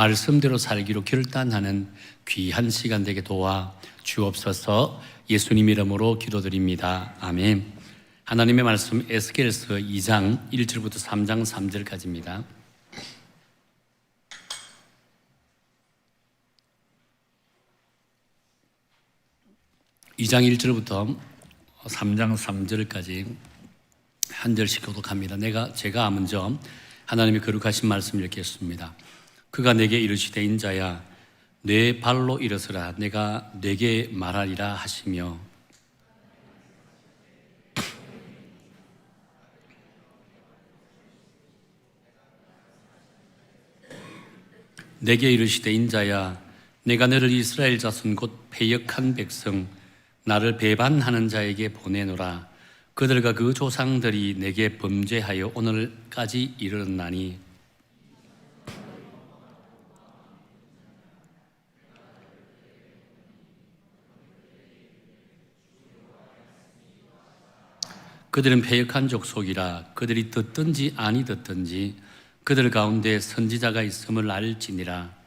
말씀대로 살기로 결단하는 귀한 시간 되게 도와 주옵소서. 예수님 이름으로 기도드립니다. 아멘. 하나님의 말씀 에스겔서 2장 1절부터 3장 3절까지입니다. 2장 1절부터 3장 3절까지 한 절씩 교독합니다. 제가 먼저 하나님의 거룩하신 말씀을 읽겠습니다. 그가 내게 이르시되 인자야 내 발로 일어서라 내가 내게 말하리라 하시며 내게 이르시되 인자야 내가 너를 이스라엘 자손 곧 패역한 백성 나를 배반하는 자에게 보내노라. 그들과 그 조상들이 내게 범죄하여 오늘까지 이르렀나니 그들은 패역한 족속이라. 그들이 듣든지 아니 듣든지 그들 가운데 선지자가 있음을 알지니라.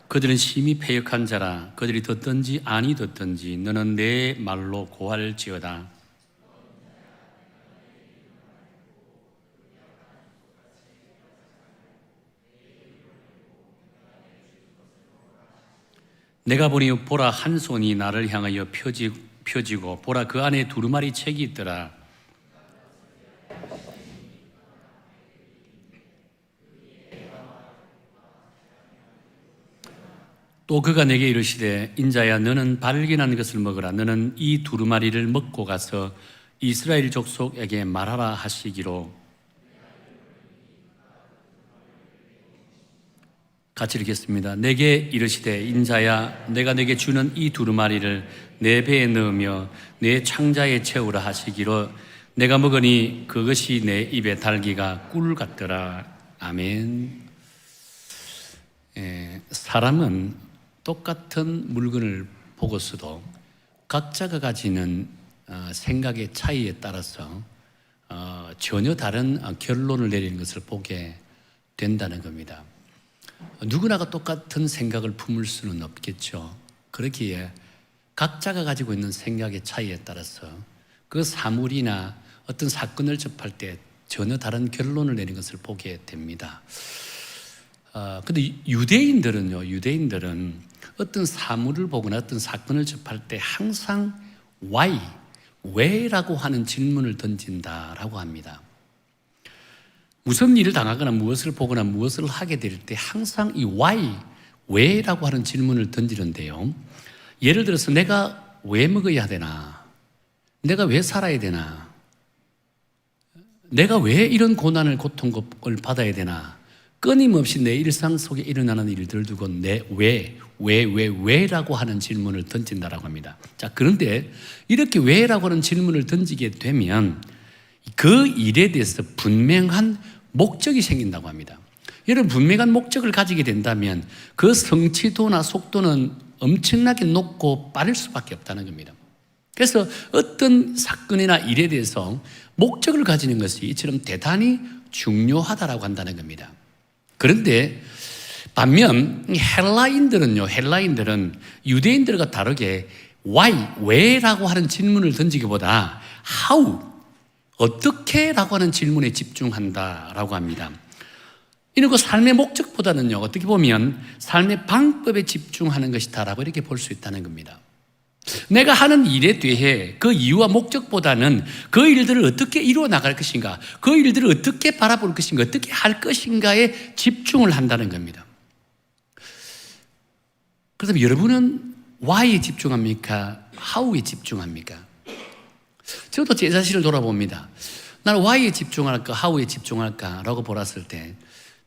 그들은 심히 패역한 자라. 그들이 듣든지 아니 듣든지 너는 내 말로 고할지어다. 내가 보니 보라 한 손이 나를 향하여 펴지고 보라 그 안에 두루마리 책이 있더라. 또 그가 내게 이르시되 인자야 너는 발견한 것을 먹으라. 너는 이 두루마리를 먹고 가서 이스라엘 족속에게 말하라 하시기로. 같이 읽겠습니다. 내게 이르시되 인자야 내가 내게 주는 이 두루마리를 내 배에 넣으며 내 창자에 채우라 하시기로. 내가 먹으니 그것이 내 입에 달기가 꿀 같더라. 아멘. 사람은 똑같은 물건을 보고서도 각자가 가지는 생각의 차이에 따라서 전혀 다른 결론을 내리는 것을 보게 된다는 겁니다. 누구나가 똑같은 생각을 품을 수는 없겠죠. 그렇기에 각자가 가지고 있는 생각의 차이에 따라서 그 사물이나 어떤 사건을 접할 때 전혀 다른 결론을 내리는 것을 보게 됩니다. 근데 유대인들은 어떤 사물을 보거나 어떤 사건을 접할 때 항상 why, 왜라고 하는 질문을 던진다라고 합니다. 무슨 일을 당하거나 무엇을 보거나 무엇을 하게 될 때 항상 이 why, 왜라고 하는 질문을 던지는데요. 예를 들어서 내가 왜 먹어야 되나? 내가 왜 살아야 되나? 내가 왜 이런 고통을 받아야 되나? 끊임없이 내 일상 속에 일어나는 일들을 두고 내 왜라고 하는 질문을 던진다라고 합니다. 자, 그런데 이렇게 왜라고 하는 질문을 던지게 되면 그 일에 대해서 분명한 목적이 생긴다고 합니다. 여러분, 분명한 목적을 가지게 된다면 그 성취도나 속도는 엄청나게 높고 빠를 수밖에 없다는 겁니다. 그래서 어떤 사건이나 일에 대해서 목적을 가지는 것이 이처럼 대단히 중요하다라고 한다는 겁니다. 그런데 반면 헬라인들은 유대인들과 다르게 why, 왜라고 하는 질문을 던지기보다 how, 어떻게 라고 하는 질문에 집중한다라고 합니다. 이런 거 삶의 목적보다는요, 어떻게 보면 삶의 방법에 집중하는 것이다라고 이렇게 볼 수 있다는 겁니다. 내가 하는 일에 대해 그 이유와 목적보다는 그 일들을 어떻게 이루어 나갈 것인가, 그 일들을 어떻게 바라볼 것인가, 어떻게 할 것인가에 집중을 한다는 겁니다. 그렇다면 여러분은 why에 집중합니까? how에 집중합니까? 저도 제 자신을 돌아봅니다. 나는 why에 집중할까, how에 집중할까 라고 보았을 때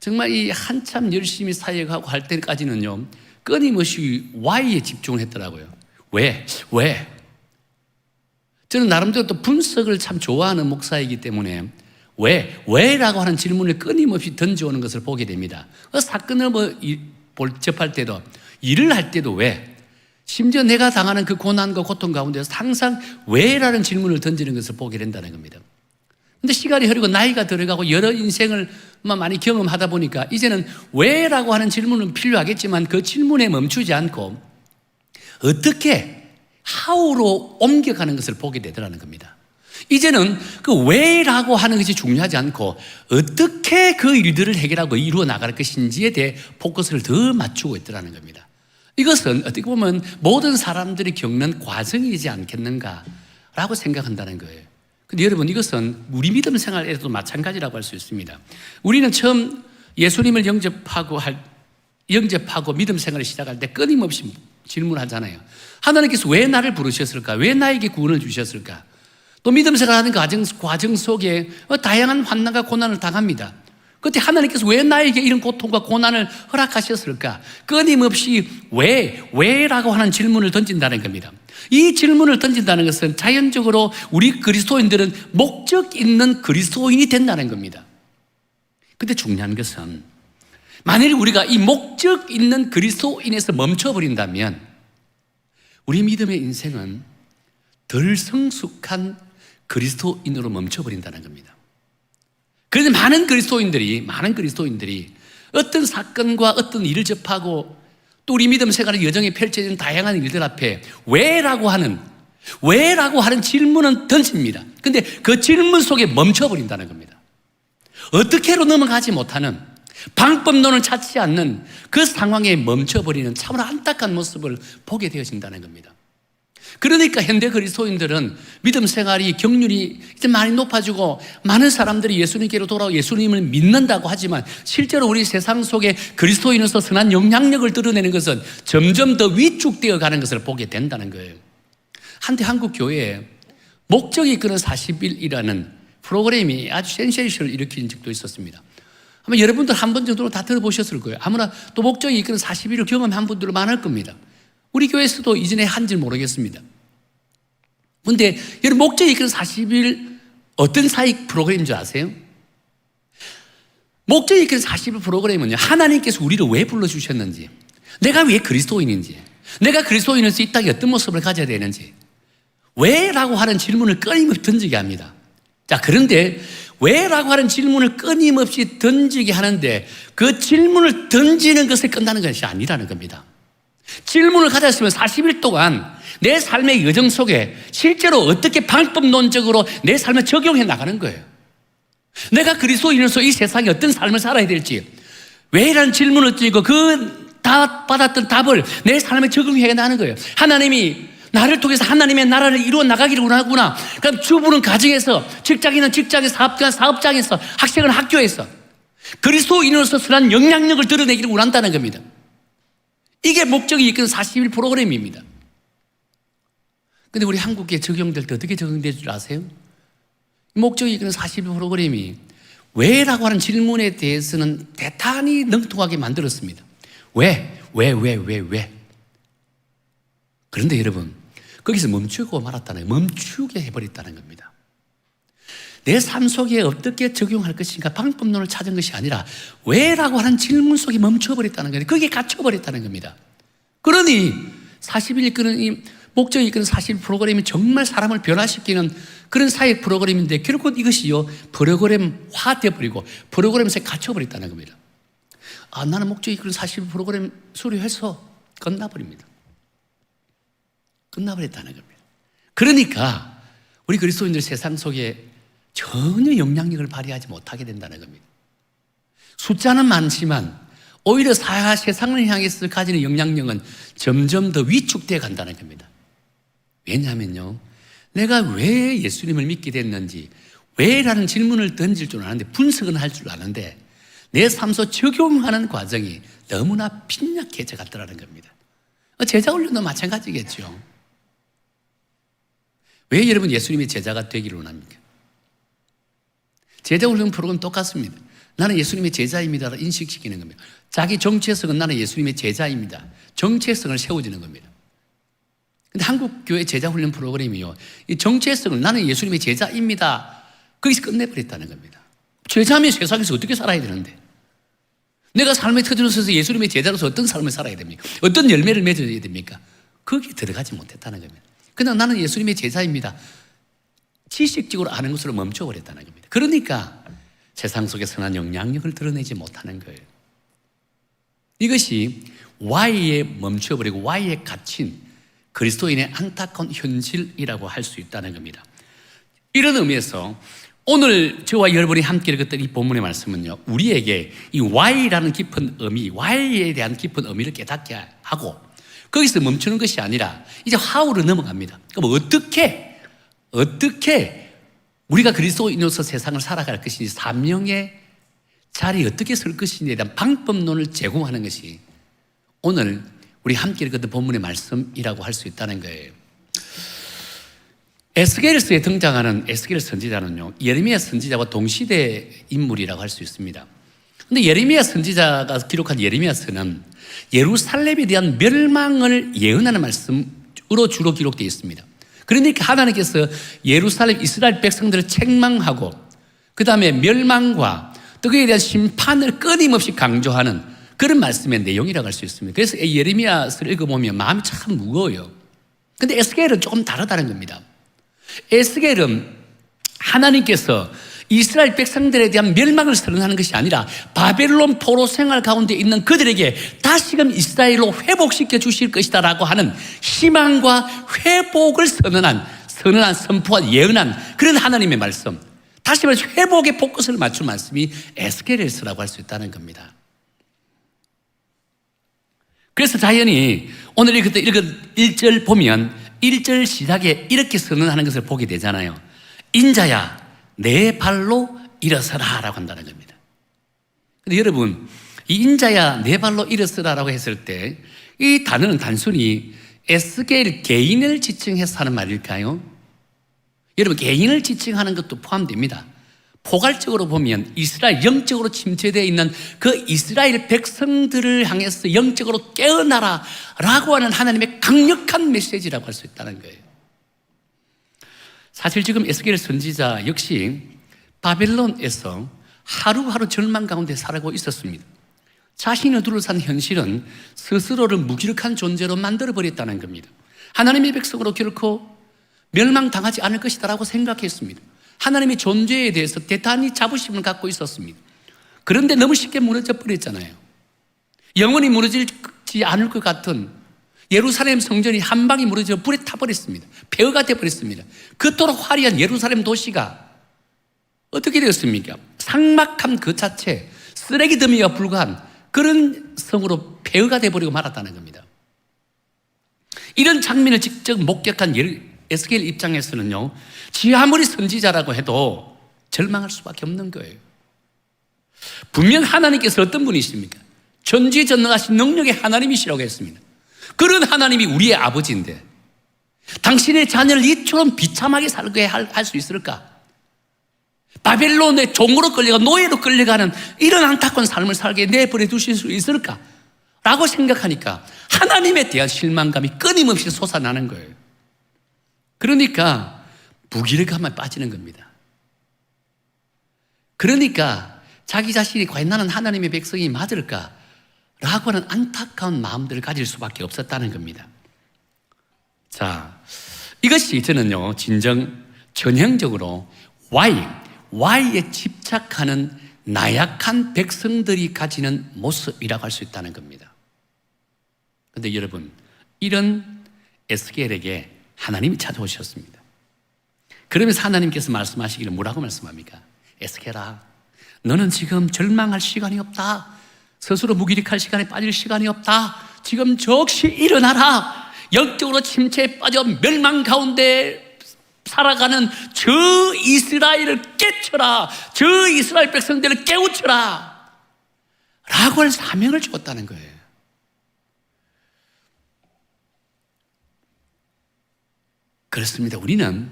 정말 이 한참 열심히 사역하고 할 때까지는요, 끊임없이 why에 집중을 했더라고요. 왜? 저는 나름대로 또 분석을 참 좋아하는 목사이기 때문에 왜라고 하는 질문을 끊임없이 던져오는 것을 보게 됩니다. 사건을 접할 때도, 일을 할 때도 왜, 심지어 내가 당하는 그 고난과 고통 가운데서 항상 왜라는 질문을 던지는 것을 보게 된다는 겁니다. 근데 시간이 흐르고 나이가 들어가고 여러 인생을 많이 경험하다 보니까 이제는 왜라고 하는 질문은 필요하겠지만 그 질문에 멈추지 않고 어떻게, how로 옮겨가는 것을 보게 되더라는 겁니다. 이제는 그 왜라고 하는 것이 중요하지 않고 어떻게 그 일들을 해결하고 이루어 나갈 것인지에 대해 포커스를 더 맞추고 있더라는 겁니다. 이것은 어떻게 보면 모든 사람들이 겪는 과정이지 않겠는가라고 생각한다는 거예요. 근데 여러분, 이것은 우리 믿음 생활에도 마찬가지라고 할 수 있습니다. 우리는 처음 예수님을 영접하고 믿음 생활을 시작할 때 끊임없이 질문하잖아요. 하나님께서 왜 나를 부르셨을까? 왜 나에게 구원을 주셨을까? 또 믿음 생활하는 과정 속에 다양한 환난과 고난을 당합니다. 그때 하나님께서 왜 나에게 이런 고통과 고난을 허락하셨을까? 끊임없이 왜라고 하는 질문을 던진다는 겁니다. 이 질문을 던진다는 것은 자연적으로 우리 그리스도인들은 목적 있는 그리스도인이 된다는 겁니다. 근데 중요한 것은 만일 우리가 이 목적 있는 그리스도인에서 멈춰버린다면 우리 믿음의 인생은 덜 성숙한 그리스도인으로 멈춰버린다는 겁니다. 그런데 많은 그리스도인들이 어떤 사건과 어떤 일을 접하고 또 우리 믿음 생활의 여정에 펼쳐지는 다양한 일들 앞에 왜라고 하는 질문은 던집니다. 근데 그 질문 속에 멈춰버린다는 겁니다. 어떻게로 넘어가지 못하는, 방법론을 찾지 않는 그 상황에 멈춰버리는 참으로 안타까운 모습을 보게 되어진다는 겁니다. 그러니까 현대 그리스도인들은 믿음 생활이 경륜이 이제 많이 높아지고 많은 사람들이 예수님께로 돌아와 예수님을 믿는다고 하지만 실제로 우리 세상 속에 그리스도인으로서 선한 영향력을 드러내는 것은 점점 더 위축되어 가는 것을 보게 된다는 거예요. 한때 한국 교회에 목적이 이끄는 40일이라는 프로그램이 아주 센세이션을 일으킨 적도 있었습니다. 아마 여러분들 한 번 정도는 다 들어보셨을 거예요. 아무나 또 목적이 이끄는 40일을 경험한 분들은 많을 겁니다. 우리 교회에서도 이전에 한지 모르겠습니다. 그런데 여러분, 목적이 이끄는 40일 어떤 사역 프로그램인 줄 아세요? 목적이 이끄는 40일 프로그램은요, 하나님께서 우리를 왜 불러주셨는지, 내가 왜 그리스도인인지, 내가 그리스도인으로서 이 땅에 어떤 모습을 가져야 되는지, 왜라고 하는 질문을 끊임없이 던지게 합니다. 자, 그런데 왜라고 하는 질문을 끊임없이 던지게 하는데 그 질문을 던지는 것에 끝나는 것이 아니라는 겁니다. 질문을 가졌으면 40일 동안 내 삶의 여정 속에 실제로 어떻게 방법론적으로 내 삶을 적용해 나가는 거예요. 내가 그리스도인으로서 이 세상에 어떤 삶을 살아야 될지, 왜라는 질문을 던지고 그 받았던 답을 내 삶에 적용해 나가는 거예요. 하나님이 나를 통해서 하나님의 나라를 이루어 나가기를 원하구나. 그럼 주부는 가정에서, 직장인은 직장에서, 사업가는 사업장에서, 학생은 학교에서 그리스도인으로서 선한 영향력을 드러내기를 원한다는 겁니다. 이게 목적이 이끄는 40일 프로그램입니다. 근데 우리 한국에 적용될 때 어떻게 적용될 줄 아세요? 목적이 이끄는 40일 프로그램이 왜라고 하는 질문에 대해서는 대단히 능통하게 만들었습니다. 왜? 그런데 여러분, 거기서 멈추고 말았다는 거예요. 멈추게 해버렸다는 겁니다. 내 삶 속에 어떻게 적용할 것인가 방법론을 찾은 것이 아니라 왜라고 하는 질문 속에 멈춰버렸다는 거예요. 거기에 갇혀버렸다는 겁니다. 그러니 40일 이끄는 이 목적이 이끄는 40일 프로그램이 정말 사람을 변화시키는 그런 사역 프로그램인데 결국 이것이요, 프로그램화 되어버리고 프로그램에 갇혀버렸다는 겁니다. 아, 나는 목적이 이끄는 40일 프로그램 수료해서 끝나버립니다. 끝나버렸다는 겁니다. 그러니까 우리 그리스도인들 세상 속에 전혀 영향력을 발휘하지 못하게 된다는 겁니다. 숫자는 많지만 오히려 세상을 향해서 가지는 영향력은 점점 더 위축되어 간다는 겁니다. 왜냐하면요, 내가 왜 예수님을 믿게 됐는지, 왜라는 질문을 던질 줄 아는데, 분석은 할 줄 아는데 내 삶 속 적용하는 과정이 너무나 빈약해져 갔더라는 겁니다. 제자 훈련도 마찬가지겠죠. 왜 여러분 예수님의 제자가 되기를 원합니까? 제자 훈련 프로그램 똑같습니다. 나는 예수님의 제자입니다. 인식시키는 겁니다. 자기 정체성은 나는 예수님의 제자입니다. 정체성을 세워주는 겁니다. 근데 한국 교회 제자 훈련 프로그램이요, 이 정체성을 나는 예수님의 제자입니다. 거기서 끝내버렸다는 겁니다. 제자면 세상에서 어떻게 살아야 되는데? 내가 삶의 터전에 서서 예수님의 제자로서 어떤 삶을 살아야 됩니까? 어떤 열매를 맺어야 됩니까? 거기에 들어가지 못했다는 겁니다. 그냥 나는 예수님의 제자입니다. 지식적으로 아는 것으로 멈춰버렸다는 겁니다. 그러니까 세상 속에 선한 영향력을 드러내지 못하는 거예요. 이것이 Y에 멈춰버리고 Y에 갇힌 그리스도인의 안타까운 현실이라고 할 수 있다는 겁니다. 이런 의미에서 오늘 저와 여러분이 함께 읽었던 이 본문의 말씀은요, 우리에게 이 Y라는 깊은 의미, Y에 대한 깊은 의미를 깨닫게 하고 거기서 멈추는 것이 아니라 이제 How로 넘어갑니다. 그럼 어떻게 우리가 그리스도인으로서 세상을 살아갈 것인지, 사명의 자리에 어떻게 설 것인지에 대한 방법론을 제공하는 것이 오늘 우리 함께 읽었던 본문의 말씀이라고 할 수 있다는 거예요. 에스겔서에 등장하는 에스겔 선지자는요, 예레미야 선지자와 동시대 인물이라고 할 수 있습니다. 그런데 예레미야 선지자가 기록한 예레미야서는 예루살렘에 대한 멸망을 예언하는 말씀으로 주로 기록되어 있습니다. 그러니까 하나님께서 예루살렘 이스라엘 백성들을 책망하고 그 다음에 멸망과 또 그에 대한 심판을 끊임없이 강조하는 그런 말씀의 내용이라고 할 수 있습니다. 그래서 예레미야서를 읽어보면 마음이 참 무거워요. 그런데 에스겔은 조금 다르다는 겁니다. 에스겔은 하나님께서 이스라엘 백성들에 대한 멸망을 선언하는 것이 아니라 바벨론 포로 생활 가운데 있는 그들에게 다시금 이스라엘로 회복시켜 주실 것이다 라고 하는 희망과 회복을 선언한, 선포한, 예언한 그런 하나님의 말씀, 다시 말해서 회복의 포커스를 맞춘 말씀이 에스겔서라고 할 수 있다는 겁니다. 그래서 자연히 오늘 읽은 1절 보면 1절 시작에 이렇게 선언하는 것을 보게 되잖아요. 인자야 내 발로 일어서라 라고 한다는 겁니다. 근데 여러분, 이 인자야 내 발로 일어서라 라고 했을 때 이 단어는 단순히 에스겔 개인을 지칭해서 하는 말일까요? 여러분, 개인을 지칭하는 것도 포함됩니다. 포괄적으로 보면 이스라엘 영적으로 침체되어 있는 그 이스라엘 백성들을 향해서 영적으로 깨어나라 라고 하는 하나님의 강력한 메시지라고 할 수 있다는 거예요. 사실 지금 에스겔 선지자 역시 바벨론에서 하루하루 절망 가운데 살아가고 있었습니다. 자신을 둘러싼 현실은 스스로를 무기력한 존재로 만들어버렸다는 겁니다. 하나님의 백성으로 결코 멸망당하지 않을 것이다 라고 생각했습니다. 하나님의 존재에 대해서 대단히 자부심을 갖고 있었습니다. 그런데 너무 쉽게 무너져 버렸잖아요. 영원히 무너지지 않을 것 같은 예루살렘 성전이 한 방에 무너져 불에 타버렸습니다. 폐허가 되어버렸습니다. 그토록 화려한 예루살렘 도시가 어떻게 되었습니까? 삭막한 그 자체, 쓰레기 더미와 불과한 그런 성으로 폐허가 되어버리고 말았다는 겁니다. 이런 장면을 직접 목격한 에스겔 입장에서는요, 지 아무리 선지자라고 해도 절망할 수밖에 없는 거예요. 분명 하나님께서 어떤 분이십니까? 전지전능하신 능력의 하나님이시라고 했습니다. 그런 하나님이 우리의 아버지인데 당신의 자녀를 이처럼 비참하게 살게 할 수 있을까? 바벨론의 종으로 끌려가 노예로 끌려가는 이런 안타까운 삶을 살게 내버려 두실 수 있을까? 라고 생각하니까 하나님에 대한 실망감이 끊임없이 솟아나는 거예요. 그러니까 무기력함에 빠지는 겁니다. 그러니까 자기 자신이 과연 나는 하나님의 백성이 맞을까? 라고 하는 안타까운 마음들을 가질 수밖에 없었다는 겁니다. 자, 이것이 저는요, 진정 전형적으로 Y에 집착하는 나약한 백성들이 가지는 모습이라고 할 수 있다는 겁니다. 그런데 여러분, 이런 에스겔에게 하나님이 찾아오셨습니다. 그러면서 하나님께서 말씀하시기를 뭐라고 말씀합니까? 에스겔아, 너는 지금 절망할 시간이 없다. 스스로 무기력할 시간에 빠질 시간이 없다. 지금 즉시 일어나라. 영적으로 침체에 빠져 멸망 가운데 살아가는 저 이스라엘을 깨쳐라. 저 이스라엘 백성들을 깨우쳐라. 라고 할 사명을 주었다는 거예요. 그렇습니다. 우리는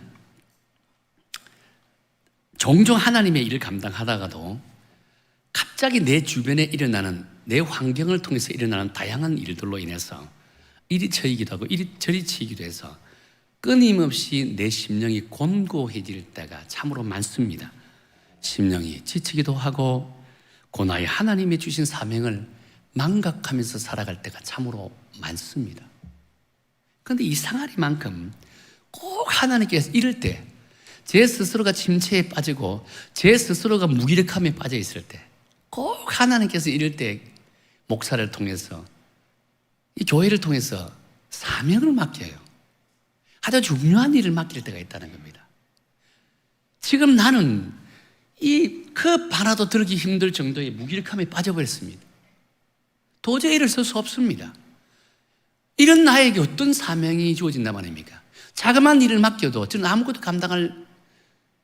종종 하나님의 일을 감당하다가도 갑자기 내 주변에 일어나는, 내 환경을 통해서 일어나는 다양한 일들로 인해서 이리 쳐이기도 하고 이리 저리 치기도 해서 끊임없이 내 심령이 곤고해질 때가 참으로 많습니다. 심령이 지치기도 하고 고나이 하나님이 주신 사명을 망각하면서 살아갈 때가 참으로 많습니다. 그런데 이상하리만큼 꼭 하나님께서 이럴 때 제 스스로가 침체에 빠지고 제 스스로가 무기력함에 빠져 있을 때 꼭 하나님께서 이럴 때 목사를 통해서 이 교회를 통해서 사명을 맡겨요. 아주 중요한 일을 맡길 때가 있다는 겁니다. 지금 나는 이 컵 하나도 들기 힘들 정도의 무기력함에 빠져버렸습니다. 도저히 일을 쓸 수 없습니다. 이런 나에게 어떤 사명이 주어진단 말입니까? 자그마한 일을 맡겨도 저는 아무것도 감당할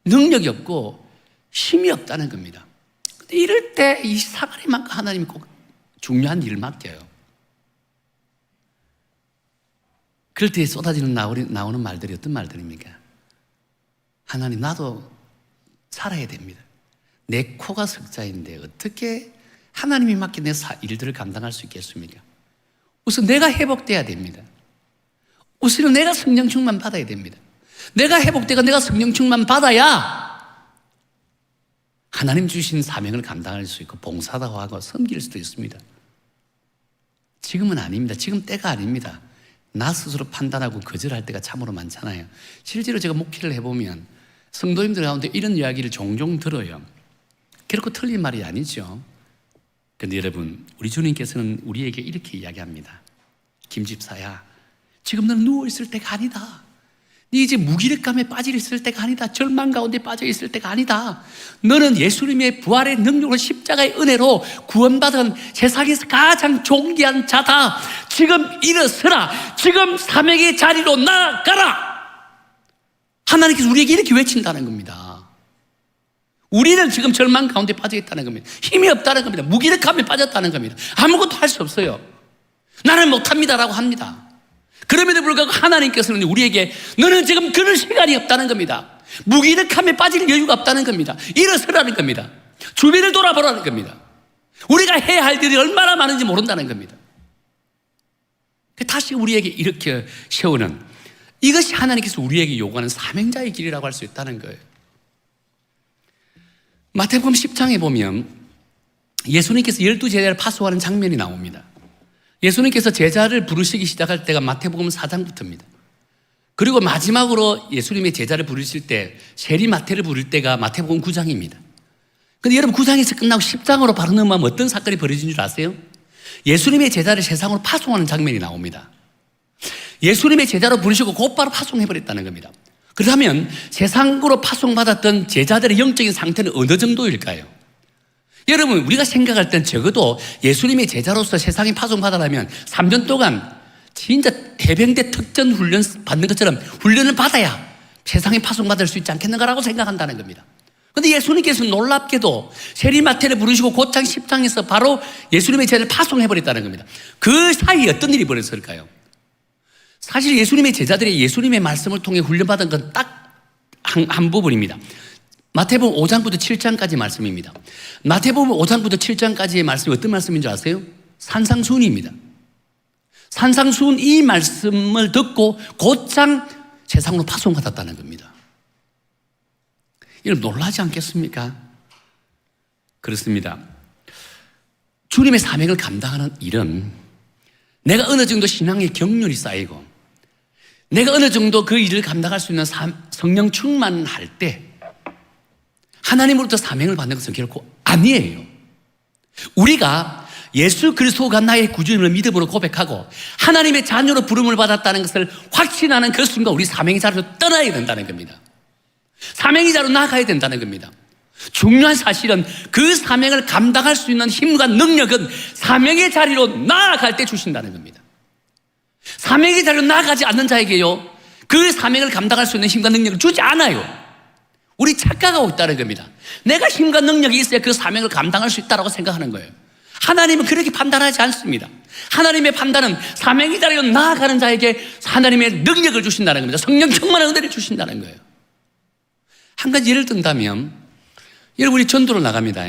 능력이 없고 힘이 없다는 겁니다. 근데 이럴 때 이 사가리만큼 하나님이 꼭 중요한 일을 맡겨요. 그럴 때 쏟아지는 나오는 말들이 어떤 말들입니까? 하나님, 나도 살아야 됩니다. 내 코가 석자인데 어떻게 하나님이 맡긴 내 일들을 감당할 수 있겠습니까? 우선 내가 회복돼야 됩니다. 우선은 내가 성령 충만 받아야 됩니다. 내가 회복되고 내가 성령 충만 받아야 하나님 주신 사명을 감당할 수 있고 봉사도 하고 섬길 수도 있습니다. 지금은 아닙니다. 지금 때가 아닙니다. 나 스스로 판단하고 거절할 때가 참으로 많잖아요. 실제로 제가 목회를 해보면 성도님들 가운데 이런 이야기를 종종 들어요. 결코 틀린 말이 아니죠. 그런데 여러분, 우리 주님께서는 우리에게 이렇게 이야기합니다. 김집사야, 지금 너는 누워있을 때가 아니다. 네 이제 무기력감에 빠져 있을 때가 아니다. 절망 가운데 빠져 있을 때가 아니다. 너는 예수님의 부활의 능력으로 십자가의 은혜로 구원받은 세상에서 가장 존귀한 자다. 지금 일어서라. 지금 사명의 자리로 나아가라. 하나님께서 우리에게 이렇게 외친다는 겁니다. 우리는 지금 절망 가운데 빠져 있다는 겁니다. 힘이 없다는 겁니다. 무기력함에 빠졌다는 겁니다. 아무것도 할 수 없어요. 나는 못합니다라고 합니다. 그럼에도 불구하고 하나님께서는 우리에게 너는 지금 그럴 시간이 없다는 겁니다. 무기력함에 빠질 여유가 없다는 겁니다. 일어서라는 겁니다. 주변을 돌아보라는 겁니다. 우리가 해야 할 일이 얼마나 많은지 모른다는 겁니다. 다시 우리에게 이렇게 세우는, 이것이 하나님께서 우리에게 요구하는 사명자의 길이라고 할 수 있다는 거예요. 마태복음 10장에 보면 예수님께서 12제자를 파송하는 장면이 나옵니다. 예수님께서 제자를 부르시기 시작할 때가 마태복음 4장부터입니다. 그리고 마지막으로 예수님의 제자를 부르실 때, 세리마태를 부를 때가 마태복음 9장입니다. 근데 여러분, 9장에서 끝나고 10장으로 바로 넘어가면 어떤 사건이 벌어진 줄 아세요? 예수님의 제자를 세상으로 파송하는 장면이 나옵니다. 예수님의 제자로 부르시고 곧바로 파송해버렸다는 겁니다. 그렇다면 세상으로 파송받았던 제자들의 영적인 상태는 어느 정도일까요? 여러분, 우리가 생각할 땐 적어도 예수님의 제자로서 세상에 파송받아라면 3년 동안 진짜 해병대 특전 훈련 받는 것처럼 훈련을 받아야 세상에 파송받을 수 있지 않겠는가라고 생각한다는 겁니다. 그런데 예수님께서 놀랍게도 세리마태를 부르시고 곧장 10장에서 바로 예수님의 제자를 파송해버렸다는 겁니다. 그 사이에 어떤 일이 벌어졌을까요? 사실 예수님의 제자들이 예수님의 말씀을 통해 훈련받은 건 딱 한 부분입니다. 마태복음 5장부터 7장까지 말씀입니다. 마태복음 5장부터 7장까지의 말씀이 어떤 말씀인 줄 아세요? 산상수훈입니다. 산상수훈 이 말씀을 듣고 곧장 세상으로 파송받았다는 겁니다. 여러분, 놀라지 않겠습니까? 그렇습니다. 주님의 사명을 감당하는 일은 내가 어느 정도 신앙의 경륜이 쌓이고 내가 어느 정도 그 일을 감당할 수 있는 성령 충만할 때 하나님으로부터 사명을 받는 것은 결코 아니에요. 우리가 예수 그리스도가 나의 구주임을 믿음으로 고백하고 하나님의 자녀로 부름을 받았다는 것을 확신하는 그 순간 우리 사명의 자리로 떠나야 된다는 겁니다. 사명의 자리로 나가야 된다는 겁니다. 중요한 사실은 그 사명을 감당할 수 있는 힘과 능력은 사명의 자리로 나아갈 때 주신다는 겁니다. 사명의 자리로 나아가지 않는 자에게요, 그 사명을 감당할 수 있는 힘과 능력을 주지 않아요. 우리 착각하고 있다는 겁니다. 내가 힘과 능력이 있어야 그 사명을 감당할 수 있다고 생각하는 거예요. 하나님은 그렇게 판단하지 않습니다. 하나님의 판단은 사명의 자리로 나아가는 자에게 하나님의 능력을 주신다는 겁니다. 성령 충만한 은혜를 주신다는 거예요. 한 가지 예를 든다면, 여러분, 우리 전도를 나갑니다.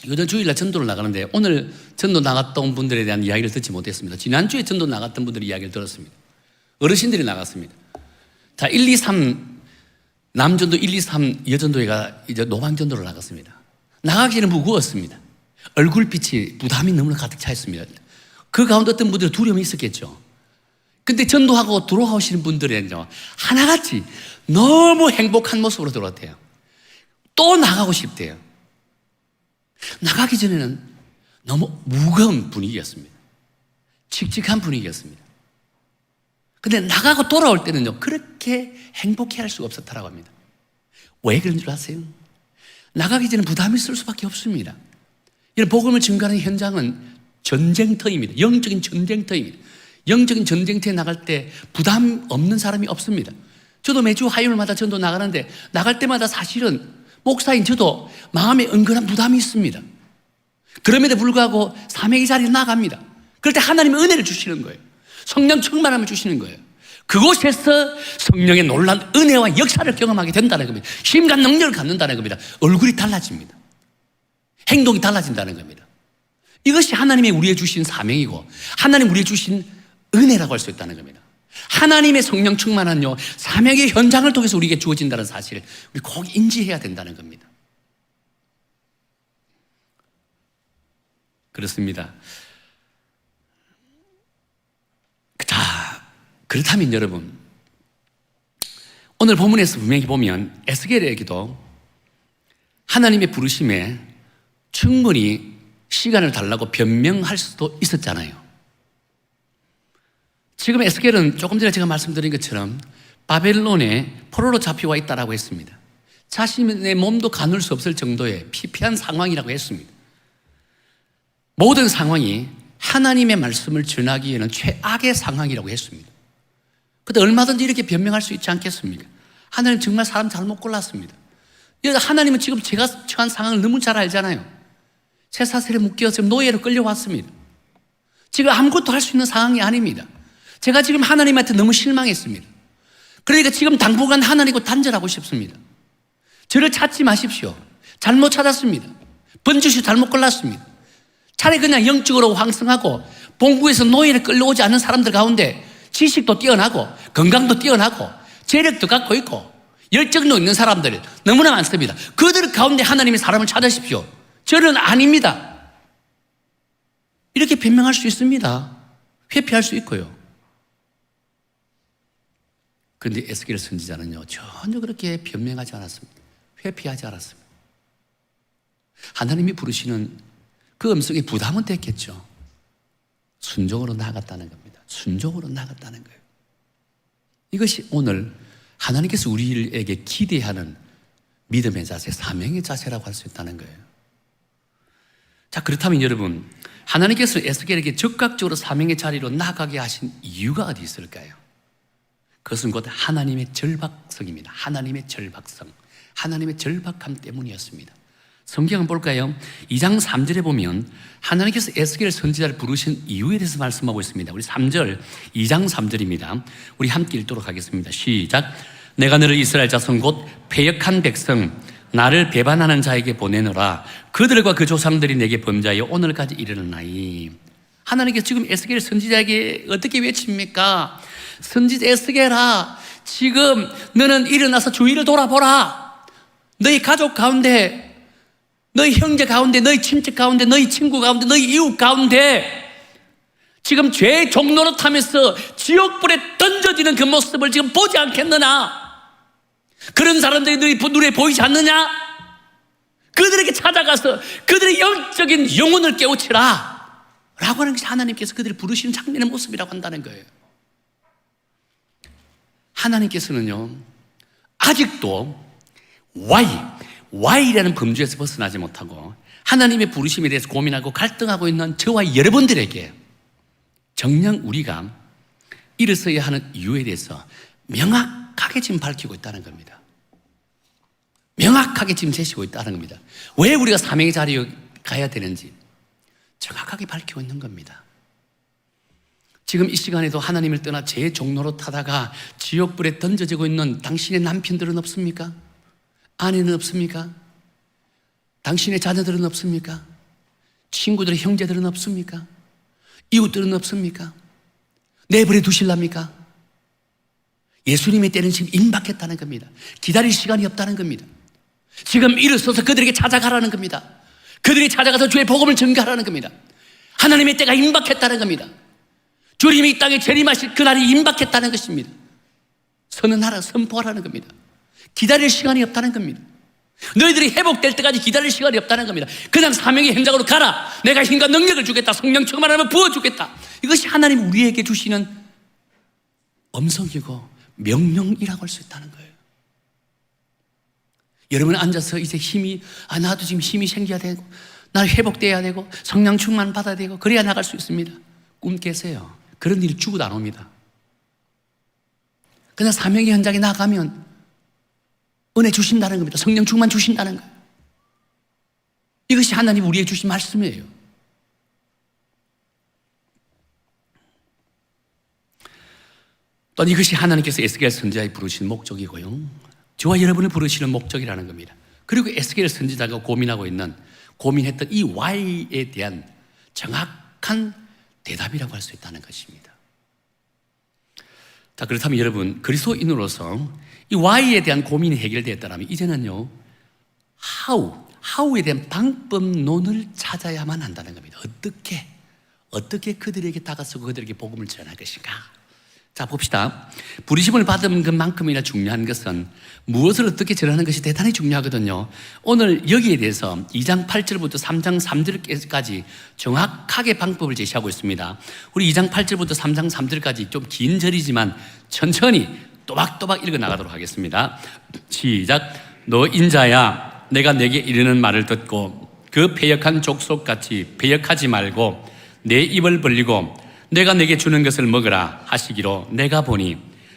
이번 주일날 전도를 나가는데 오늘 전도 나갔던 분들에 대한 이야기를 듣지 못했습니다. 지난주에 전도 나갔던 분들의 이야기를 들었습니다. 어르신들이 나갔습니다. 자, 1, 2, 3 남전도 1, 2, 3 여전도회가 이제 노방전도를 나갔습니다. 나가기 전에 무거웠습니다. 얼굴빛이 부담이 너무나 가득 차 있습니다. 그 가운데 어떤 분들은 두려움이 있었겠죠. 근데 전도하고 돌아오시는 분들은요, 하나같이 너무 행복한 모습으로 돌아왔대요. 또 나가고 싶대요. 나가기 전에는 너무 무거운 분위기였습니다. 칙칙한 분위기였습니다. 근데 나가고 돌아올 때는요, 그렇게 행복해 할 수가 없었다라고 합니다. 왜 그런 줄 아세요? 나가기 전에 부담이 있을 수밖에 없습니다. 이런 복음을 증거하는 현장은 전쟁터입니다. 영적인 전쟁터입니다. 영적인 전쟁터에 나갈 때 부담 없는 사람이 없습니다. 저도 매주 화요일마다 전도 나가는데 나갈 때마다 사실은 목사인 저도 마음에 은근한 부담이 있습니다. 그럼에도 불구하고 사명의 자리에 나갑니다. 그럴 때 하나님의 은혜를 주시는 거예요. 성령 충만함을 주시는 거예요. 그곳에서 성령의 놀라운 은혜와 역사를 경험하게 된다는 겁니다. 힘과 능력을 갖는다는 겁니다. 얼굴이 달라집니다. 행동이 달라진다는 겁니다. 이것이 하나님이 우리에게 주신 사명이고 하나님 우리에게 주신 은혜라고 할 수 있다는 겁니다. 하나님의 성령 충만한요 사명의 현장을 통해서 우리에게 주어진다는 사실을 우리 꼭 인지해야 된다는 겁니다. 그렇습니다. 자, 그렇다면 여러분, 오늘 본문에서 분명히 보면 에스겔에게도 하나님의 부르심에 충분히 시간을 달라고 변명할 수도 있었잖아요. 지금 에스겔은 조금 전에 제가 말씀드린 것처럼 바벨론에 포로로 잡혀와 있다라고 했습니다. 자신의 몸도 가눌 수 없을 정도의 피폐한 상황이라고 했습니다. 모든 상황이 하나님의 말씀을 전하기에는 최악의 상황이라고 했습니다. 그런데 얼마든지 이렇게 변명할 수 있지 않겠습니까? 하나님 정말 사람 잘못 골랐습니다. 하나님은 지금 제가 처한 상황을 너무 잘 알잖아요. 쇠사슬에 묶여 지금 노예로 끌려왔습니다. 지금 아무것도 할 수 있는 상황이 아닙니다. 제가 지금 하나님한테 너무 실망했습니다. 그러니까 지금 당분간 하나님과 단절하고 싶습니다. 저를 찾지 마십시오. 잘못 찾았습니다. 번주시 잘못 골랐습니다. 차라리 그냥 영적으로 황성하고 본국에서 노예를 끌려오지 않는 사람들 가운데 지식도 뛰어나고 건강도 뛰어나고 재력도 갖고 있고 열정도 있는 사람들 너무나 많습니다. 그들 가운데 하나님의 사람을 찾으십시오. 저는 아닙니다. 이렇게 변명할 수 있습니다. 회피할 수 있고요. 그런데 에스겔 선지자는요 전혀 그렇게 변명하지 않았습니다. 회피하지 않았습니다. 하나님이 부르시는 그 음성에 부담은 됐겠죠. 순종으로 나아갔다는 겁니다. 순종으로 나아갔다는 거예요. 이것이 오늘 하나님께서 우리에게 기대하는 믿음의 자세, 사명의 자세라고 할 수 있다는 거예요. 자, 그렇다면 여러분, 하나님께서 에스겔에게 적극적으로 사명의 자리로 나가게 하신 이유가 어디 있을까요? 그것은 곧 하나님의 절박성입니다. 하나님의 절박성, 하나님의 절박함 때문이었습니다. 성경 한번 볼까요? 2장 3절에 보면 하나님께서 에스겔 선지자를 부르신 이유에 대해서 말씀하고 있습니다. 우리 3절, 2장 3절입니다. 우리 함께 읽도록 하겠습니다. 시작. 내가 너를 이스라엘 자손 곧 패역한 백성 나를 배반하는 자에게 보내노라. 그들과 그 조상들이 내게 범죄하여 오늘까지 이르렀나이. 하나님께서 지금 에스겔 선지자에게 어떻게 외칩니까? 선지자 에스겔아, 지금 너는 일어나서 주위를 돌아보라. 너희 가족 가운데, 너희 형제 가운데, 너희 친척 가운데, 너희 친구 가운데, 너희 이웃 가운데 지금 죄의 종로로 타면서 지옥불에 던져지는 그 모습을 지금 보지 않겠느냐? 그런 사람들이 너희 눈에 보이지 않느냐? 그들에게 찾아가서 그들의 영적인 영혼을 깨우치라 라고 하는 것이 하나님께서 그들을 부르시는 장면의 모습이라고 한다는 거예요. 하나님께서는요 아직도 Y라는 범주에서 벗어나지 못하고 하나님의 부르심에 대해서 고민하고 갈등하고 있는 저와 여러분들에게 정녕 우리가 일어서야 하는 이유에 대해서 명확하게 지금 밝히고 있다는 겁니다. 명확하게 지금 제시고 있다는 겁니다. 왜 우리가 사명의 자리에 가야 되는지 정확하게 밝히고 있는 겁니다. 지금 이 시간에도 하나님을 떠나 제 종로로 타다가 지옥불에 던져지고 있는 당신의 남편들은 없습니까? 아내는 없습니까? 당신의 자녀들은 없습니까? 친구들의 형제들은 없습니까? 이웃들은 없습니까? 내버려 두실랍니까? 예수님의 때는 지금 임박했다는 겁니다. 기다릴 시간이 없다는 겁니다. 지금 일어서서 그들에게 찾아가라는 겁니다. 그들이 찾아가서 주의 복음을 전가하라는 겁니다. 하나님의 때가 임박했다는 겁니다. 주님이 이 땅에 재림하실 그날이 임박했다는 것입니다. 선언하라, 선포하라는 겁니다. 기다릴 시간이 없다는 겁니다. 너희들이 회복될 때까지 기다릴 시간이 없다는 겁니다. 그냥 사명의 현장으로 가라. 내가 힘과 능력을 주겠다. 성령 충만하면 부어주겠다. 이것이 하나님 우리에게 주시는 음성이고 명령이라고 할 수 있다는 거예요. 여러분 앉아서 이제 나도 지금 힘이 생겨야 되고, 나 회복돼야 되고, 성령 충만 받아야 되고, 그래야 나갈 수 있습니다. 꿈 깨세요. 그런 일 주고 안 옵니다. 그냥 사명의 현장에 나가면 은혜 주신다는 겁니다. 성령 충만 주신다는 거예요. 이것이 하나님 우리에게 주신 말씀이에요. 또한 이것이 하나님께서 에스겔 선지자에 부르신 목적이고요, 저와 여러분을 부르시는 목적이라는 겁니다. 그리고 에스겔 선지자가 고민했던 이 Y에 대한 정확한 대답이라고 할 수 있다는 것입니다. 자, 그렇다면 여러분, 그리스도인으로서 이 Y에 대한 고민이 해결되었다면 이제는요, How에 대한 방법론을 찾아야만 한다는 겁니다. 어떻게 그들에게 다가서고 그들에게 복음을 전할 것인가? 자, 봅시다. 부르심을 받은 것만큼이나 중요한 것은 무엇을 어떻게 전하는 것이 대단히 중요하거든요. 오늘 여기에 대해서 2장 8절부터 3장 3절까지 정확하게 방법을 제시하고 있습니다. 우리 2장 8절부터 3장 3절까지 좀 긴 절이지만 천천히 또박또박 읽어 나가도록 하겠습니다. 시작. 너 인자야, 내가 내게 이르는 말을 듣고 그 패역한 족속같이 패역하지 말고 내 입을 벌리고 내가 내게 주는 것을 먹으라 하시기로 내가 보니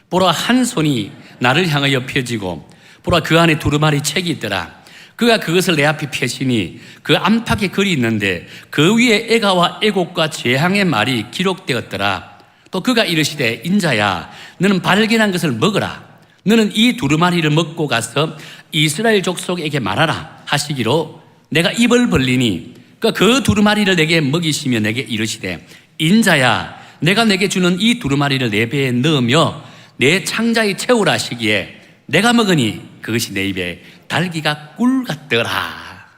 보라, 한 손이 나를 향하여 펴지고 보라, 그 안에 두루마리 책이 있더라. 그가 그것을 내 앞에 펴시니 그 안팎에 글이 있는데 그 위에 애가와 애곡과 재앙의 말이 기록되었더라. 또 그가 이르시되 인자야, 너는 발견한 것을 먹으라. 너는 이 두루마리를 먹고 가서 이스라엘 족속에게 말하라 하시기로 내가 입을 벌리니 그 두루마리를 내게 먹이시며 내게 이르시되 인자야, 내가 내게 주는 이 두루마리를 내 배에 넣으며 내 창자에 채우라 하시기에 내가 먹으니 그것이 내 입에 달기가 꿀 같더라.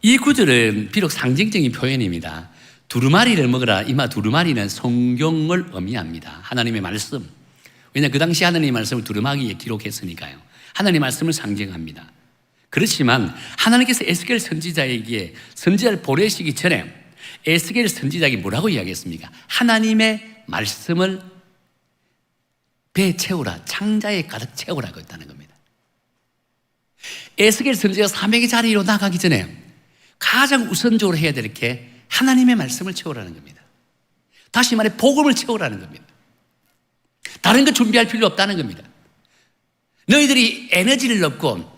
이 구절은 비록 상징적인 표현입니다. 두루마리를 먹으라, 이마 두루마리는 성경을 의미합니다. 하나님의 말씀. 왜냐하면 그 당시 하나님의 말씀을 두루마리에 기록했으니까요. 하나님의 말씀을 상징합니다. 그렇지만 하나님께서 에스겔 선지자에게 선지자를 보내시기 전에 에스겔 선지자에게 뭐라고 이야기했습니까? 하나님의 말씀을 배에 채우라, 창자에 가득 채우라고 했다는 겁니다. 에스겔 선지자가 사명의 자리로 나가기 전에 가장 우선적으로 해야 될 게 하나님의 말씀을 채우라는 겁니다. 다시 말해 복음을 채우라는 겁니다. 다른 거 준비할 필요 없다는 겁니다. 너희들이 에너지를 얻고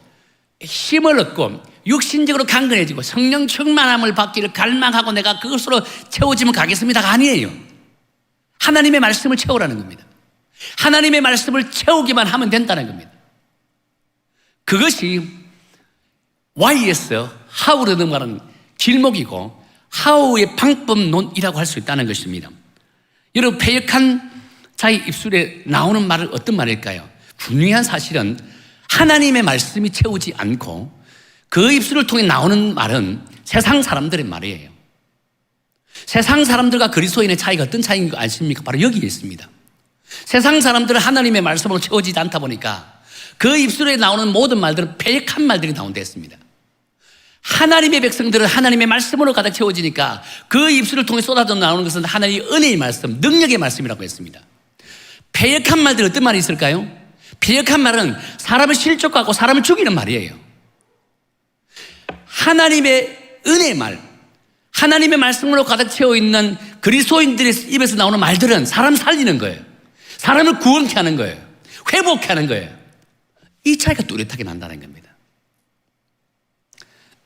힘을 얻고 육신적으로 강건해지고 성령 충만함을 받기를 갈망하고 내가 그것으로 채워지면 가겠습니다가 아니에요. 하나님의 말씀을 채우라는 겁니다. 하나님의 말씀을 채우기만 하면 된다는 겁니다. 그것이 Y에서 How라는 말은 길목이고 How의 방법론이라고 할 수 있다는 것입니다. 여러분, 패역한 자의 입술에 나오는 말은 어떤 말일까요? 분명한 사실은 하나님의 말씀이 채우지 않고 그 입술을 통해 나오는 말은 세상 사람들의 말이에요. 세상 사람들과 그리스도인의 차이가 어떤 차이인 거 아십니까? 바로 여기에 있습니다. 세상 사람들은 하나님의 말씀으로 채워지지 않다 보니까 그 입술에 나오는 모든 말들은 패역한 말들이 나온다 했습니다. 하나님의 백성들은 하나님의 말씀으로 가득 채워지니까 그 입술을 통해 쏟아져 나오는 것은 하나님의 은혜의 말씀, 능력의 말씀이라고 했습니다. 패역한 말들 어떤 말이 있을까요? 패역한 말은 사람을 실족하고 사람을 죽이는 말이에요. 하나님의 은혜의 말, 하나님의 말씀으로 가득 채워 있는 그리스도인들의 입에서 나오는 말들은 사람 살리는 거예요. 사람을 구원케 하는 거예요. 회복케 하는 거예요. 이 차이가 뚜렷하게 난다는 겁니다.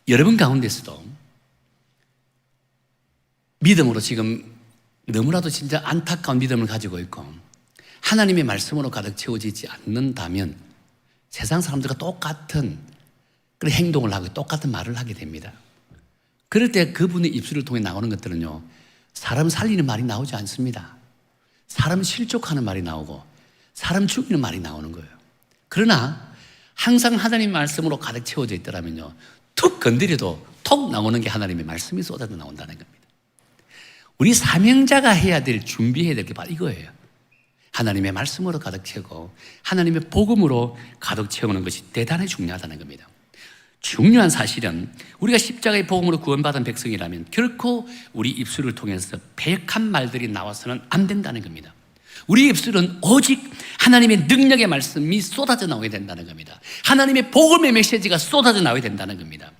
여러분 가운데서도 믿음으로 지금 너무나도 진짜 안타까운 믿음을 가지고 있고 하나님의 말씀으로 가득 채워지지 않는다면 세상 사람들과 똑같은 그런 행동을 하고 똑같은 말을 하게 됩니다. 그럴 때 그분의 입술을 통해 나오는 것들은요, 사람 살리는 말이 나오지 않습니다. 사람 실족하는 말이 나오고 사람 죽이는 말이 나오는 거예요. 그러나 항상 하나님 말씀으로 가득 채워져 있더라면요, 툭 건드려도 톡 나오는 게 하나님의 말씀이 쏟아져 나온다는 겁니다. 우리 사명자가 해야 될, 준비해야 될 게 바로 이거예요. 하나님의 말씀으로 가득 채우고 하나님의 복음으로 가득 채우는 것이 대단히 중요하다는 겁니다. 중요한 사실은 우리가 십자가의 복음으로 구원받은 백성이라면 결코 우리 입술을 통해서 배역한 말들이 나와서는 안 된다는 겁니다. 우리 입술은 오직 하나님의 능력의 말씀이 쏟아져 나오게 된다는 겁니다. 하나님의 복음의 메시지가 쏟아져 나오게 된다는 겁니다.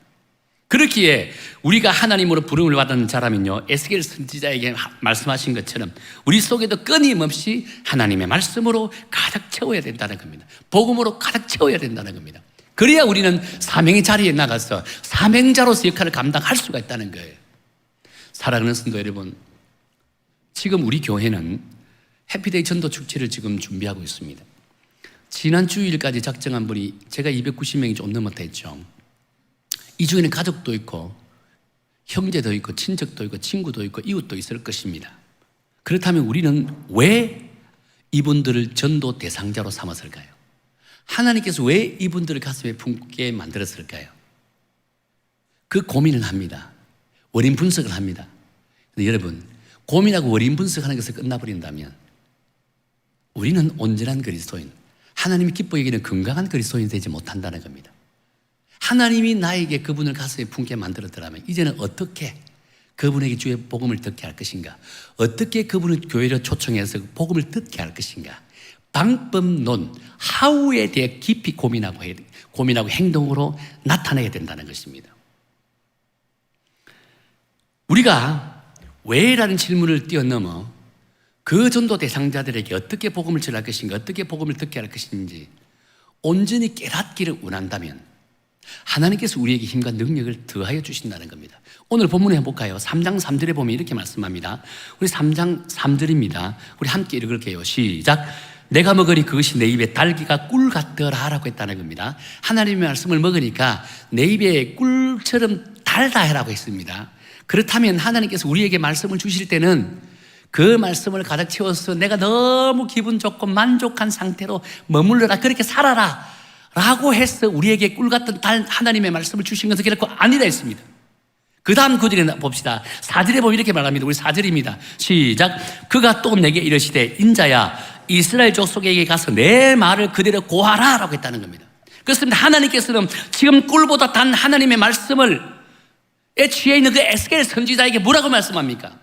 그렇기에 우리가 하나님으로 부름을 받은 자라면요, 에스겔 선지자에게 말씀하신 것처럼 우리 속에도 끊임없이 하나님의 말씀으로 가득 채워야 된다는 겁니다. 복음으로 가득 채워야 된다는 겁니다. 그래야 우리는 사명의 자리에 나가서 사명자로서 역할을 감당할 수가 있다는 거예요. 사랑하는 성도 여러분, 지금 우리 교회는 해피데이 전도 축제를 지금 준비하고 있습니다. 지난 주일까지 작정한 분이 제가 290명이 좀 넘었다 했죠. 이 중에는 가족도 있고 형제도 있고 친척도 있고 친구도 있고 이웃도 있을 것입니다. 그렇다면 우리는 왜 이분들을 전도 대상자로 삼았을까요? 하나님께서 왜 이분들을 가슴에 품게 만들었을까요? 그 고민을 합니다. 원인 분석을 합니다. 근데 여러분, 고민하고 원인 분석하는 것을 끝나버린다면 우리는 온전한 그리스도인, 하나님이 기뻐 여기는 건강한 그리스도인이 되지 못한다는 겁니다. 하나님이 나에게 그분을 가슴에 품게 만들었더라면 이제는 어떻게 그분에게 주의 복음을 듣게 할 것인가? 어떻게 그분을 교회로 초청해서 복음을 듣게 할 것인가? 방법론, 하우에 대해 깊이 고민하고 행동으로 나타내야 된다는 것입니다. 우리가 왜라는 질문을 뛰어넘어 그 전도 대상자들에게 어떻게 복음을 전할 것인가, 어떻게 복음을 듣게 할 것인지 온전히 깨닫기를 원한다면 하나님께서 우리에게 힘과 능력을 더하여 주신다는 겁니다. 오늘 본문에 해볼까요? 3장 3절에 보면 이렇게 말씀합니다. 우리 3장 3절입니다. 우리 함께 읽을게요. 시작. 내가 먹으니 그것이 내 입에 달기가 꿀 같더라 라고 했다는 겁니다. 하나님의 말씀을 먹으니까 내 입에 꿀처럼 달다 라고 했습니다. 그렇다면 하나님께서 우리에게 말씀을 주실 때는 그 말씀을 가득 채워서 내가 너무 기분 좋고 만족한 상태로 머물러라, 그렇게 살아라 라고 해서 우리에게 꿀 같은 하나님의 말씀을 주신 것은 결코 아니라 했습니다. 그 다음 구절에 봅시다. 4절에 보면 이렇게 말합니다. 우리 4절입니다. 시작. 그가 또 내게 이르시되 인자야 이스라엘 족속에게 가서 내 말을 그대로 고하라 라고 했다는 겁니다. 그렇습니다. 하나님께서는 지금 꿀보다 단 하나님의 말씀을 취해 있는 그 에스겔 선지자에게 뭐라고 말씀합니까?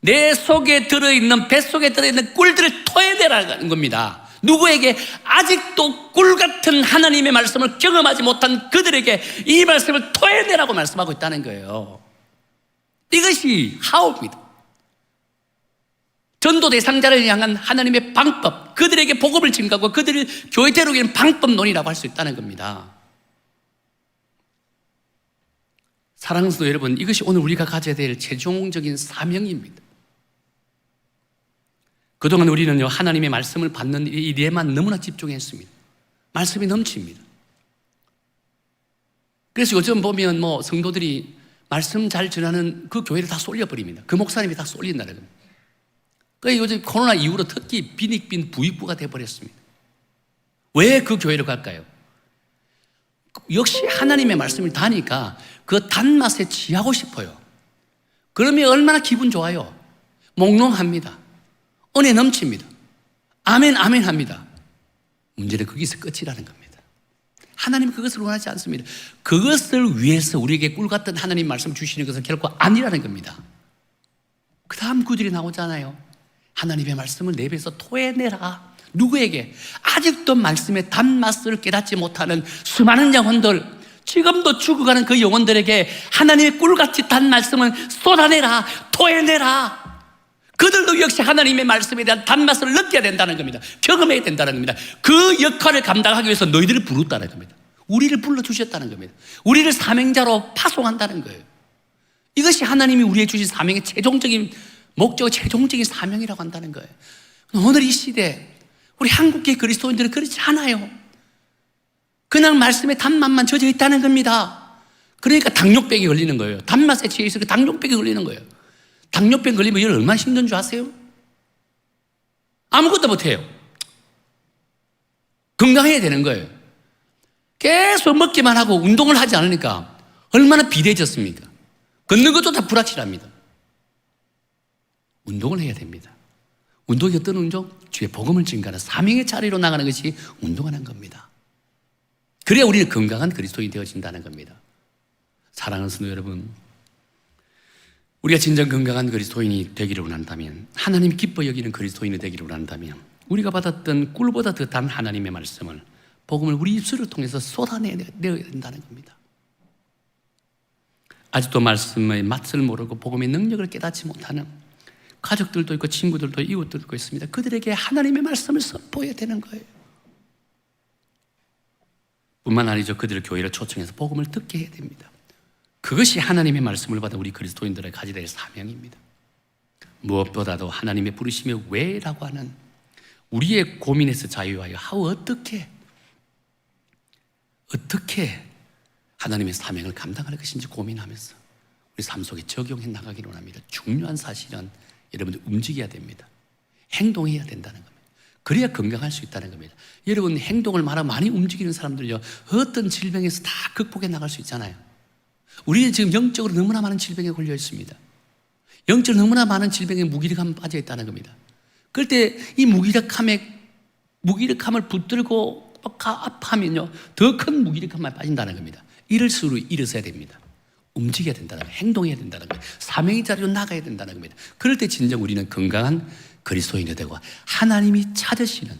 내 속에 들어있는, 뱃속에 들어있는 꿀들을 토해내라는 겁니다. 누구에게? 아직도 꿀같은 하나님의 말씀을 경험하지 못한 그들에게 이 말씀을 토해내라고 말씀하고 있다는 거예요. 이것이 하오입니다. 전도 대상자를 향한 하나님의 방법, 그들에게 복음을 증가하고 그들을 교회 데려오기는 방법론이라고 할 수 있다는 겁니다. 사랑하는 성도 여러분, 이것이 오늘 우리가 가져야 될 최종적인 사명입니다. 그동안 우리는요, 하나님의 말씀을 받는 일에만 너무나 집중했습니다. 말씀이 넘칩니다. 그래서 요즘 보면 성도들이 말씀 잘 전하는 그 교회를 다 쏠려버립니다. 그 목사님이 다 쏠린다는 겁니다. 그러니까 요즘 코로나 이후로 특히 빈익빈 부익부가 되어버렸습니다. 왜 그 교회로 갈까요? 역시 하나님의 말씀을 다니까 그 단맛에 취하고 싶어요. 그러면 얼마나 기분 좋아요. 몽롱합니다. 은혜 넘칩니다. 아멘 아멘 합니다. 문제는 거기서 끝이라는 겁니다. 하나님은 그것을 원하지 않습니다. 그것을 위해서 우리에게 꿀같은 하나님 말씀 주시는 것은 결코 아니라는 겁니다. 그 다음 구절이 나오잖아요. 하나님의 말씀을 내 입에서 토해내라. 누구에게? 아직도 말씀의 단맛을 깨닫지 못하는 수많은 영혼들, 지금도 죽어가는 그 영혼들에게 하나님의 꿀같이 단 말씀을 쏟아내라, 토해내라. 그들도 역시 하나님의 말씀에 대한 단맛을 느껴야 된다는 겁니다. 경험해야 된다는 겁니다. 그 역할을 감당하기 위해서 너희들을 부르다는 겁니다. 우리를 불러주셨다는 겁니다. 우리를 사명자로 파송한다는 거예요. 이것이 하나님이 우리에게 주신 사명의 최종적인 목적, 최종적인 사명이라고 한다는 거예요. 오늘 이 시대 우리 한국계 그리스도인들은 그렇지 않아요. 그냥 말씀에 단맛만 젖어 있다는 겁니다. 그러니까 당뇨병이 걸리는 거예요. 단맛에 취해 있으니까 당뇨병이 걸리는 거예요. 당뇨병 걸리면 이걸 얼마나 힘든 줄 아세요? 아무것도 못해요. 건강해야 되는 거예요. 계속 먹기만 하고 운동을 하지 않으니까 얼마나 비대해졌습니까? 걷는 것도 다 불확실합니다. 운동을 해야 됩니다. 운동이 어떤 운동? 주의 복음을 증거하는 사명의 자리로 나가는 것이 운동하는 겁니다. 그래야 우리는 건강한 그리스도인이 되어진다는 겁니다. 사랑하는 성도 여러분, 우리가 진정 건강한 그리스도인이 되기를 원한다면, 하나님이 기뻐 여기는 그리스도인이 되기를 원한다면, 우리가 받았던 꿀보다 더 단 하나님의 말씀을, 복음을 우리 입술을 통해서 쏟아내야 된다는 겁니다. 아직도 말씀의 맛을 모르고 복음의 능력을 깨닫지 못하는 가족들도 있고 친구들도 이웃들도 있습니다. 그들에게 하나님의 말씀을 선포해야 되는 거예요. 뿐만 아니죠. 그들을 교회로 초청해서 복음을 듣게 해야 됩니다. 그것이 하나님의 말씀을 받은 우리 그리스도인들의 가져야 될 사명입니다. 무엇보다도 하나님의 부르심의 왜라고 하는 우리의 고민에서 자유하여 어떻게 하나님의 사명을 감당할 것인지 고민하면서 우리 삶 속에 적용해 나가기를 원합니다. 중요한 사실은 여러분들 움직여야 됩니다. 행동해야 된다는 겁니다. 그래야 건강할 수 있다는 겁니다. 여러분 행동을 많이 움직이는 사람들요, 어떤 질병에서 다 극복해 나갈 수 있잖아요. 우리는 지금 영적으로 너무나 많은 질병에 걸려 있습니다. 영적으로 너무나 많은 질병에 무기력함에 빠져 있다는 겁니다. 그럴 때 이 무기력함을 붙들고 아파하면요, 더 큰 무기력함에 빠진다는 겁니다. 이럴수록 일어서야 됩니다. 움직여야 된다는 거예요. 행동해야 된다는 거예요. 사명의 자리로 나가야 된다는 겁니다. 그럴 때 진정 우리는 건강한 그리스도인이 되고 하나님이 찾으시는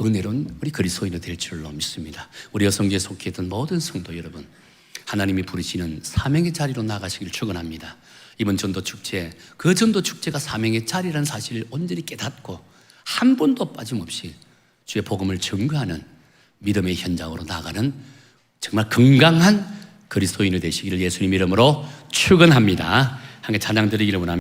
은혜로운 우리 그리스도인이 될 줄로 믿습니다. 우리 여성계에 속해 있던 모든 성도 여러분, 하나님이 부르시는 사명의 자리로 나가시길 축원합니다. 이번 전도축제, 그 전도축제가 사명의 자리라는 사실을 온전히 깨닫고 한 번도 빠짐없이 주의 복음을 증거하는 믿음의 현장으로 나가는 정말 건강한 그리스도인이 되시기를 예수님 이름으로 축원합니다. 함께 찬양 드리기를 원합니다.